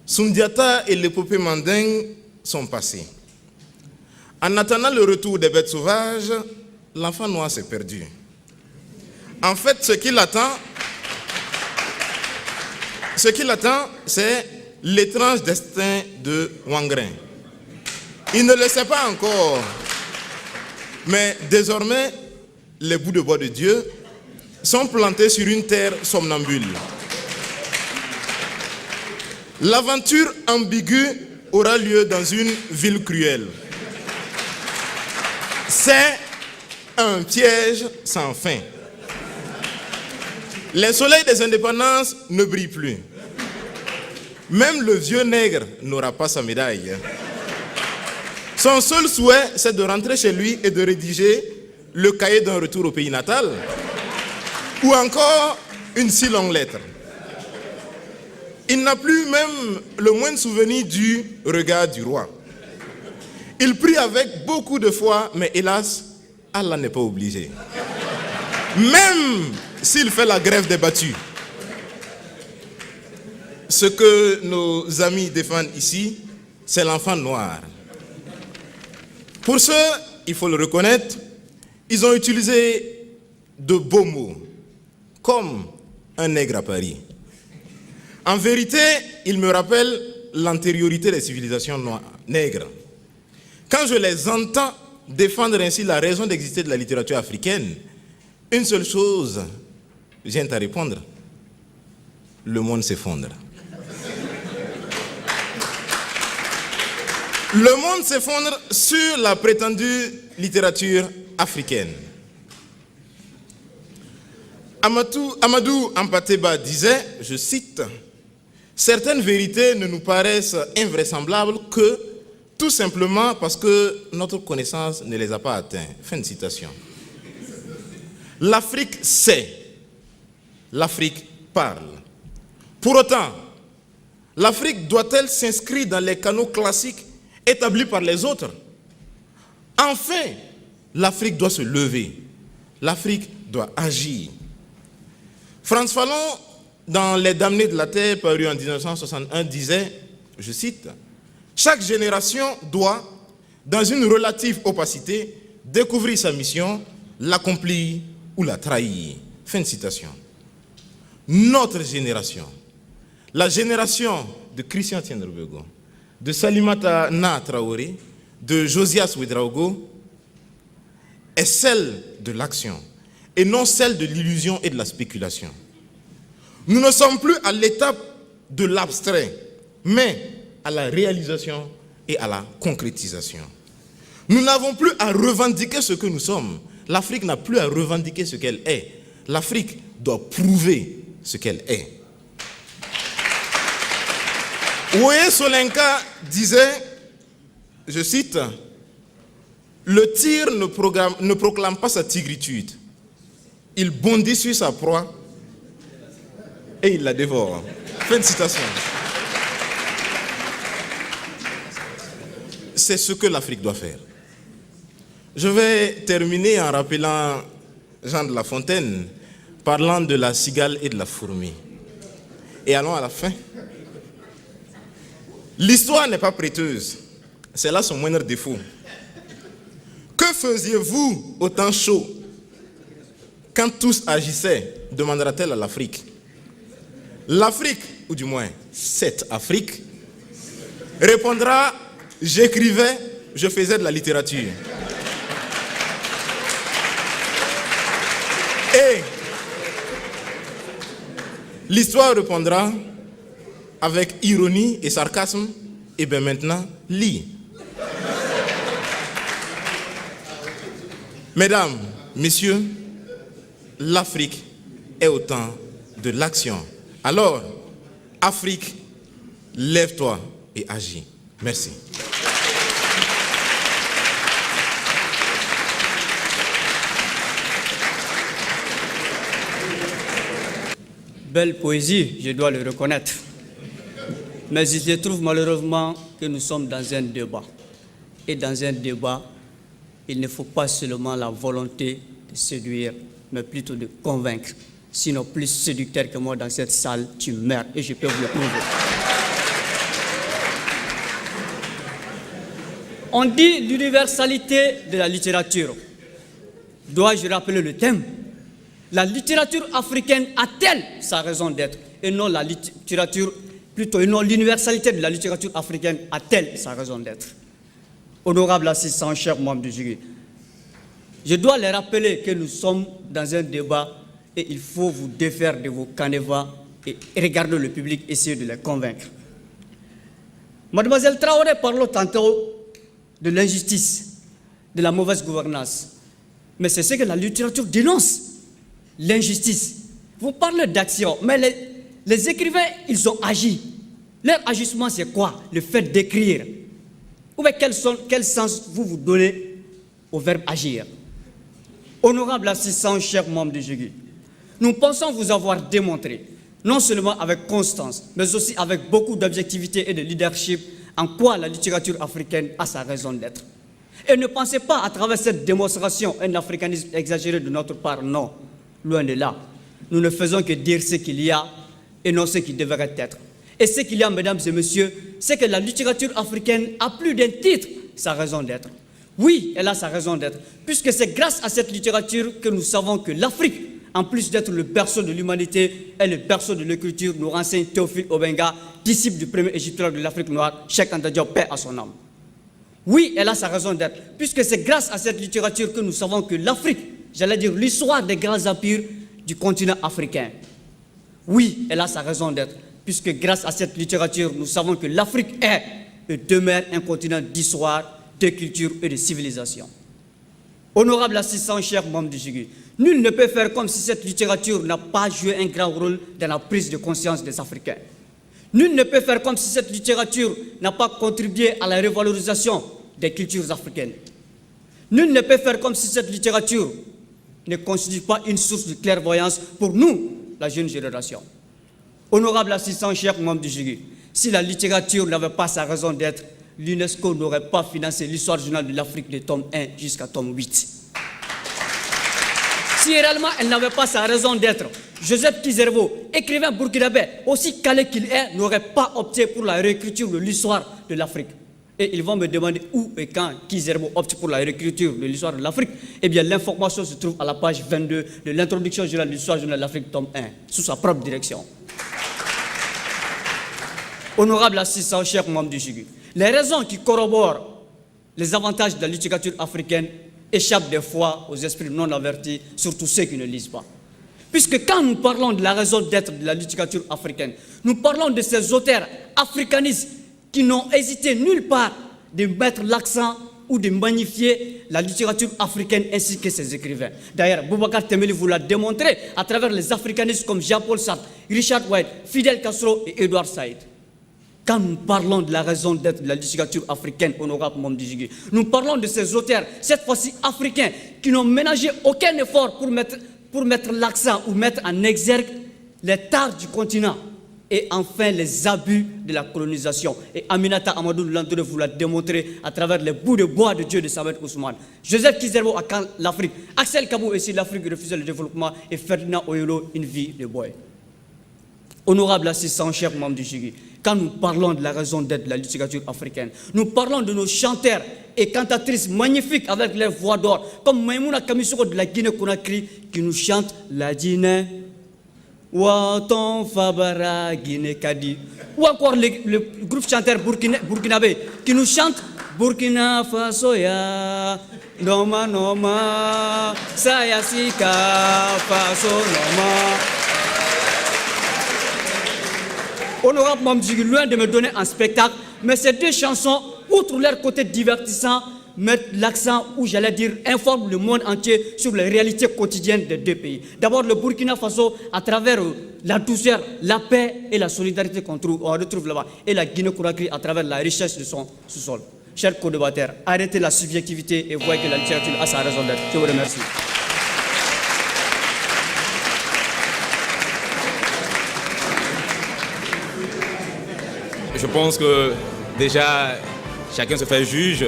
Soundiata et l'épopée mandingue sont passés. En attendant le retour des bêtes sauvages, l'enfant noir s'est perdu. En fait, ce qui l'attend, c'est l'étrange destin de Wangrin. Il ne le sait pas encore, mais désormais, les bouts de bois de Dieu sont plantés sur une terre somnambule. L'aventure ambiguë aura lieu dans une ville cruelle. C'est un piège sans fin. Les soleils des indépendances ne brillent plus. Même le vieux nègre n'aura pas sa médaille. Son seul souhait, c'est de rentrer chez lui et de rédiger le cahier d'un retour au pays natal, ou encore une si longue lettre. Il n'a plus même le moindre souvenir du regard du roi. Il prie avec beaucoup de foi, mais hélas, Allah n'est pas obligé. Même s'il fait la grève des battus. Ce que nos amis défendent ici, c'est l'enfant noir. Pour ce, il faut le reconnaître, ils ont utilisé de beaux mots, comme un nègre à Paris. En vérité, il me rappelle l'antériorité des civilisations nègres. Quand je les entends défendre ainsi la raison d'exister de la littérature africaine, une seule chose vient à répondre: le monde s'effondre. Le monde s'effondre sur la prétendue littérature africaine. Amadou Ampateba disait, je cite, « Certaines vérités ne nous paraissent invraisemblables que tout simplement parce que notre connaissance ne les a pas atteints. » Fin de citation. L'Afrique sait, l'Afrique parle. Pour autant, l'Afrique doit-elle s'inscrire dans les canaux classiques établis par les autres? Enfin, l'Afrique doit se lever. L'Afrique doit agir. Frantz Fanon, dans Les Damnés de la Terre, paru en 1961, disait, je cite, « Chaque génération doit, dans une relative opacité, découvrir sa mission, l'accomplir ou la trahir. » Fin de citation. Notre génération, la génération de Christian Tiendrebego, de Salimata Na Traoré, de Josias Ouedraogo, est celle de l'action et non celle de l'illusion et de la spéculation. Nous ne sommes plus à l'étape de l'abstrait, mais à la réalisation et à la concrétisation. Nous n'avons plus à revendiquer ce que nous sommes. L'Afrique n'a plus à revendiquer ce qu'elle est. L'Afrique doit prouver ce qu'elle est. Oye Solenka disait, je cite, « Le tigre ne proclame pas sa tigritude. Il bondit sur sa proie et il la dévore. » Fin de citation. C'est ce que l'Afrique doit faire. Je vais terminer en rappelant Jean de La Fontaine, parlant de la cigale et de la fourmi. Et allons à la fin. L'histoire n'est pas prêteuse. C'est là son moindre défaut. Que faisiez-vous au temps chaud quand tous agissaient, demandera-t-elle à l'Afrique. L'Afrique, ou du moins cette Afrique, répondra, j'écrivais, je faisais de la littérature. Et l'histoire répondra avec ironie et sarcasme, et bien maintenant, lis. Mesdames, messieurs, l'Afrique est au temps de l'action. Alors, Afrique, lève-toi et agis. Merci. Belle poésie, je dois le reconnaître. Mais il se trouve malheureusement que nous sommes dans un débat. Et dans un débat, il ne faut pas seulement la volonté de séduire mais plutôt de convaincre. Sinon, plus séducteur que moi dans cette salle, tu meurs et je peux vous le prouver. On dit l'universalité de la littérature. Dois-je rappeler le thème? La littérature africaine a-t-elle sa raison d'être? Et non la littérature, plutôt, et non l'universalité de la littérature africaine a-t-elle sa raison d'être? Honorable assistant, chers membres du jury, je dois les rappeler que nous sommes dans un débat et il faut vous défaire de vos canevas et regarder le public, essayer de les convaincre. Mademoiselle Traoré parlons tantôt de l'injustice, de la mauvaise gouvernance. Mais c'est ce que la littérature dénonce, l'injustice. Vous parlez d'action, mais les écrivains, ils ont agi. Leur agissement, c'est quoi? Le fait d'écrire. Ou bien quel sens vous donnez au verbe agir? Honorable assistant, chers membres du jury, nous pensons vous avoir démontré, non seulement avec constance, mais aussi avec beaucoup d'objectivité et de leadership, en quoi la littérature africaine a sa raison d'être. Et ne pensez pas à travers cette démonstration un africanisme exagéré de notre part, non, loin de là. Nous ne faisons que dire ce qu'il y a et non ce qui devrait être. Et ce qu'il y a, mesdames et messieurs, c'est que la littérature africaine a plus d'un titre sa raison d'être. Oui, elle a sa raison d'être, puisque c'est grâce à cette littérature que nous savons que l'Afrique, en plus d'être le berceau de l'humanité et le berceau de l'écriture, nous renseigne Théophile Obenga, disciple du premier égyptologue de l'Afrique noire, Cheikh Anta Diop, paix à son âme. Oui, elle a sa raison d'être, puisque c'est grâce à cette littérature que nous savons que l'Afrique, j'allais dire l'histoire des grands empires du continent africain. Oui, elle a sa raison d'être, puisque grâce à cette littérature, nous savons que l'Afrique est et demeure un continent d'histoire, de culture et de civilisation. Honorable assistant, chers membres du jury, nul ne peut faire comme si cette littérature n'a pas joué un grand rôle dans la prise de conscience des Africains. Nul ne peut faire comme si cette littérature n'a pas contribué à la revalorisation des cultures africaines. Nul ne peut faire comme si cette littérature ne constitue pas une source de clairvoyance pour nous, la jeune génération. Honorable assistant, chers membres du jury, si la littérature n'avait pas sa raison d'être, l'UNESCO n'aurait pas financé l'histoire générale de l'Afrique de tome 1 jusqu'à tome 8. Si réellement elle n'avait pas sa raison d'être, Joseph Kizerbo, écrivain burkinabé, aussi calé qu'il est, n'aurait pas opté pour la réécriture de l'histoire de l'Afrique. Et ils vont me demander où et quand Kizerbo opte pour la réécriture de l'histoire de l'Afrique. Eh bien, l'information se trouve à la page 22 de l'introduction générale de l'histoire générale de l'Afrique, tome 1, sous sa propre direction. Honorable assistant, chers membres du jury, les raisons qui corroborent les avantages de la littérature africaine échappent des fois aux esprits non avertis, surtout ceux qui ne lisent pas. Puisque quand nous parlons de la raison d'être de la littérature africaine, nous parlons de ces auteurs africanistes qui n'ont hésité nulle part de mettre l'accent ou de magnifier la littérature africaine ainsi que ses écrivains. D'ailleurs, Boubacar Temeli vous l'a démontré à travers les africanistes comme Jean-Paul Sartre, Richard White, Fidel Castro et Edouard Saïd. Quand nous parlons de la raison d'être de la littérature africaine, honorable membre du jury, nous parlons de ces auteurs, cette fois-ci africains, qui n'ont ménagé aucun effort pour mettre l'accent ou mettre en exergue les tares du continent et enfin les abus de la colonisation. Et Aminata Amadou Landore vous l'a démontré à travers les bouts de bois de Dieu de Samet Ousmane. Joseph Kizerbo à l'Afrique, Axel Kabou aussi l'Afrique refusait le développement et Ferdinand Oyolo une vie de boy. Honorable assistant, chers membres du jury, quand nous parlons de la raison d'être de la littérature africaine, nous parlons de nos chanteurs et cantatrices magnifiques avec leur voix d'or, comme Maïmouna Kamisoko de la Guinée-Conakry, qui nous chante la Guinée, Waton Fabara Guinée-Kadi, ou encore le groupe chanteur burkinabé, qui nous chante Burkina Faso ya, Noma Noma, Sayasika Faso Noma. Honorable Mamdjigi, loin de me donner un spectacle, mais ces deux chansons, outre leur côté divertissant, mettent l'accent, ou j'allais dire, informent le monde entier sur les réalités quotidiennes des deux pays. D'abord, le Burkina Faso, à travers la douceur, la paix et la solidarité qu'on retrouve là-bas, et la Guinée-Conakry à travers la richesse de son sous-sol. Chers co-débatteurs, arrêtez la subjectivité et voyez que la littérature a sa raison d'être. Je vous remercie. Je pense que déjà, chacun se fait juge,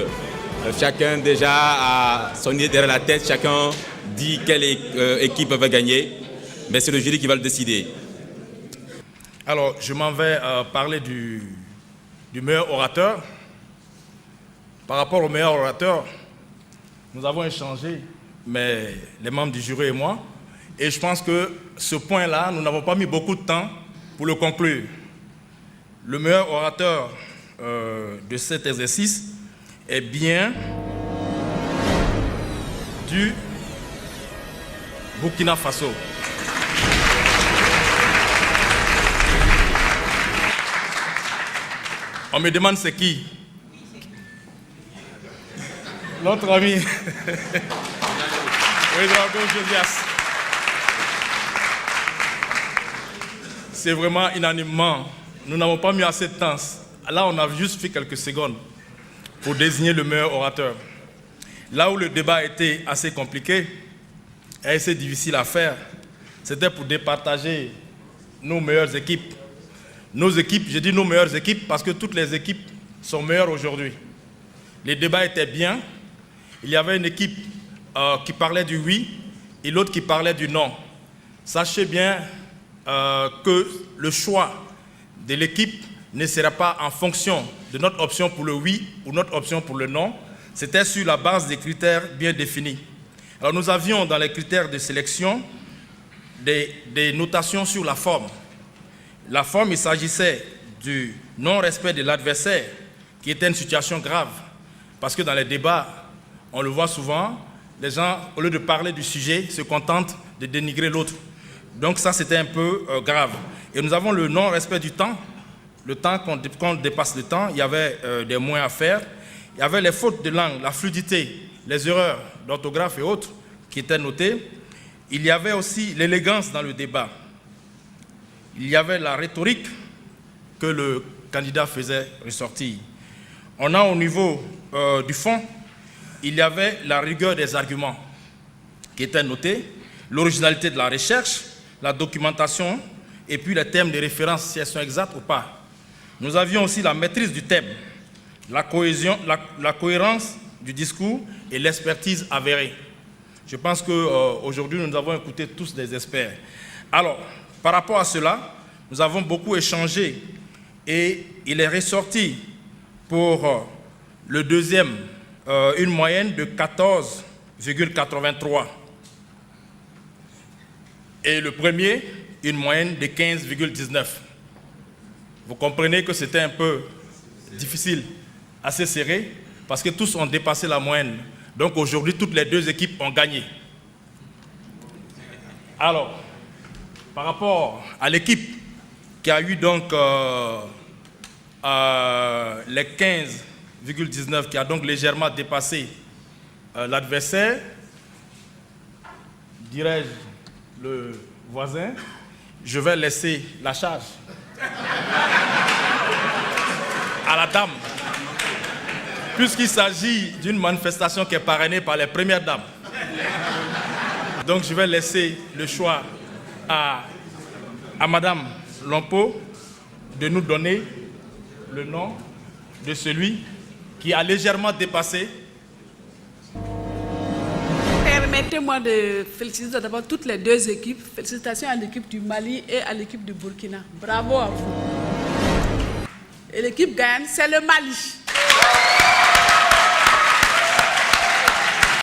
chacun déjà a son idée derrière la tête, chacun dit quelle équipe va gagner, mais c'est le jury qui va le décider. Alors, je m'en vais parler du meilleur orateur. Par rapport au meilleur orateur, nous avons échangé, mais les membres du jury et moi, et je pense que ce point-là, nous n'avons pas mis beaucoup de temps pour le conclure. Le meilleur orateur de cet exercice est bien du Burkina Faso. On me demande c'est qui? Notre ami. Oui, Drago Josias. C'est vraiment unanimement. Nous n'avons pas mis assez de temps. Là, on a juste fait quelques secondes pour désigner le meilleur orateur. Là où le débat était assez compliqué et assez difficile à faire, c'était pour départager nos meilleures équipes. Nos équipes, je dis nos meilleures équipes parce que toutes les équipes sont meilleures aujourd'hui. Les débats étaient bien. Il y avait une équipe qui parlait du oui et l'autre qui parlait du non. Sachez bien que le choix de l'équipe ne sera pas en fonction de notre option pour le oui ou notre option pour le non. C'était sur la base des critères bien définis. Alors nous avions dans les critères de sélection des notations sur la forme. La forme, il s'agissait du non-respect de l'adversaire, qui était une situation grave. Parce que dans les débats, on le voit souvent, les gens, au lieu de parler du sujet, se contentent de dénigrer l'autre. Donc ça, c'était un peu grave. Et nous avons le non-respect du temps. Le temps, quand on dépasse le temps, il y avait des moyens à faire. Il y avait les fautes de langue, la fluidité, les erreurs d'orthographe et autres qui étaient notées. Il y avait aussi l'élégance dans le débat. Il y avait la rhétorique que le candidat faisait ressortir. On a au niveau du fond, il y avait la rigueur des arguments qui étaient notés, l'originalité de la recherche, la documentation et puis les thèmes de référence, si elles sont exactes ou pas. Nous avions aussi la maîtrise du thème, la cohésion, la cohérence du discours et l'expertise avérée. Je pense qu'aujourd'hui, nous avons écouté tous des experts. Alors, par rapport à cela, nous avons beaucoup échangé et il est ressorti pour le deuxième une moyenne de 14,83 et le premier une moyenne de 15,19. Vous comprenez que c'était un peu difficile, assez serré, parce que tous ont dépassé la moyenne. Donc aujourd'hui, toutes les deux équipes ont gagné. Alors, par rapport à l'équipe qui a eu donc les 15,19, qui a donc légèrement dépassé l'adversaire, dirais-je le voisin, je vais laisser la charge à la dame, puisqu'il s'agit d'une manifestation qui est parrainée par les premières dames. Donc je vais laisser le choix à Madame Lompo de nous donner le nom de celui qui a légèrement dépassé. Permettez-moi de féliciter d'abord toutes les deux équipes. Félicitations à l'équipe du Mali et à l'équipe du Burkina. Bravo à vous. Et l'équipe gagne, c'est le Mali.